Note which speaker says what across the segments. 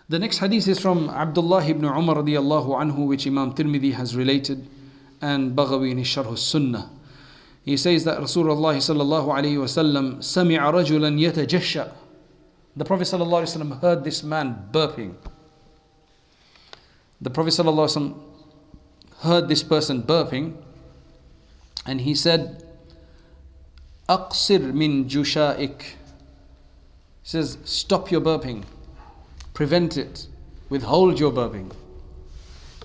Speaker 1: The next hadith is from Abdullah ibn Umar radiallahu anhu, which Imam Tirmidhi has related, and Baghawi in his Sharh al-Sunnah. He says that Rasulullah sallallahu alayhi wa sallam سَمِعَ رَجُلًا يَتَجَشَّأ. The Prophet sallallahu alayhi wa sallam heard this man burping. The Prophet sallallahu alayhi wa sallam heard this person burping, and he said, أَقْصِرْ مِنْ جُشَائِكَ. He says, stop your burping. Prevent it. Withhold your burping.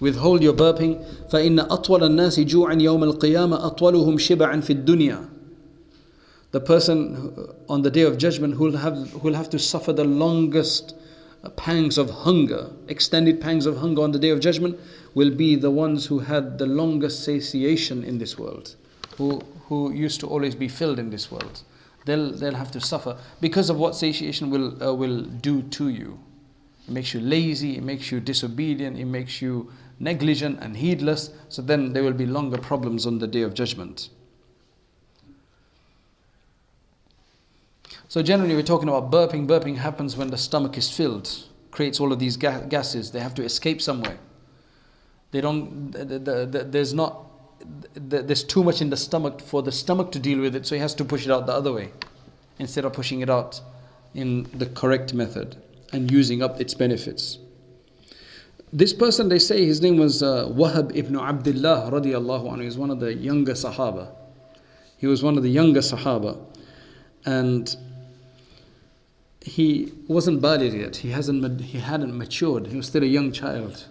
Speaker 1: Withhold your burping. فَإِنَّ أَطْوَلَ النَّاسِ جُوعًا يَوْمَ الْقِيَامَةِ أَطْوَلُهُمْ شِبَعًا فِي الدُّنْيَا. The person on the day of judgment who will have to suffer the longest pangs of hunger, extended pangs of hunger on the day of judgment, will be the ones who had the longest satiation in this world, who used to always be filled in this world. They'll have to suffer because of what satiation will do to you. It makes you lazy, it makes you disobedient, it makes you negligent and heedless. So then there will be longer problems on the day of judgment. So generally we're talking about burping. Burping happens when the stomach is filled, creates all of these gases. They have to escape somewhere. There's too much in the stomach for the stomach to deal with it, so he has to push it out the other way instead of pushing it out in the correct method and using up its benefits. This person, they say his name was Wahab ibn Abdullah radiallahu anhu. He was one of the younger Sahaba. And he wasn't baligh yet. He hadn't matured. He was still a young child.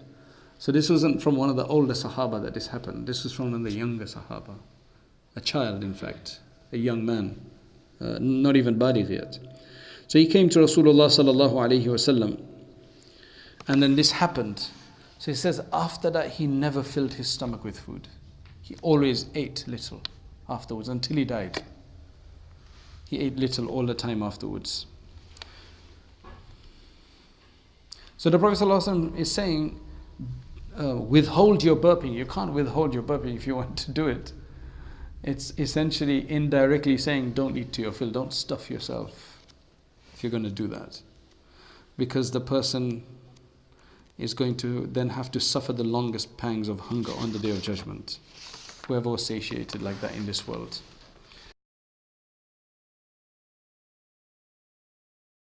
Speaker 1: So this wasn't from one of the older Sahaba that this happened. This was from one of the younger Sahaba. A child, in fact. A young man. Not even baligh yet. So he came to Rasulullah sallallahu alayhi wasallam. And then this happened. So he says after that he never filled his stomach with food. He always ate little afterwards until he died. He ate little all the time afterwards. So the Prophet ﷺ is saying, withhold your burping. You can't withhold your burping if you want to do it. It's essentially indirectly saying, don't eat to your fill, don't stuff yourself if you're going to do that. Because the person is going to then have to suffer the longest pangs of hunger on the day of judgment. Whoever was satiated like that in this world.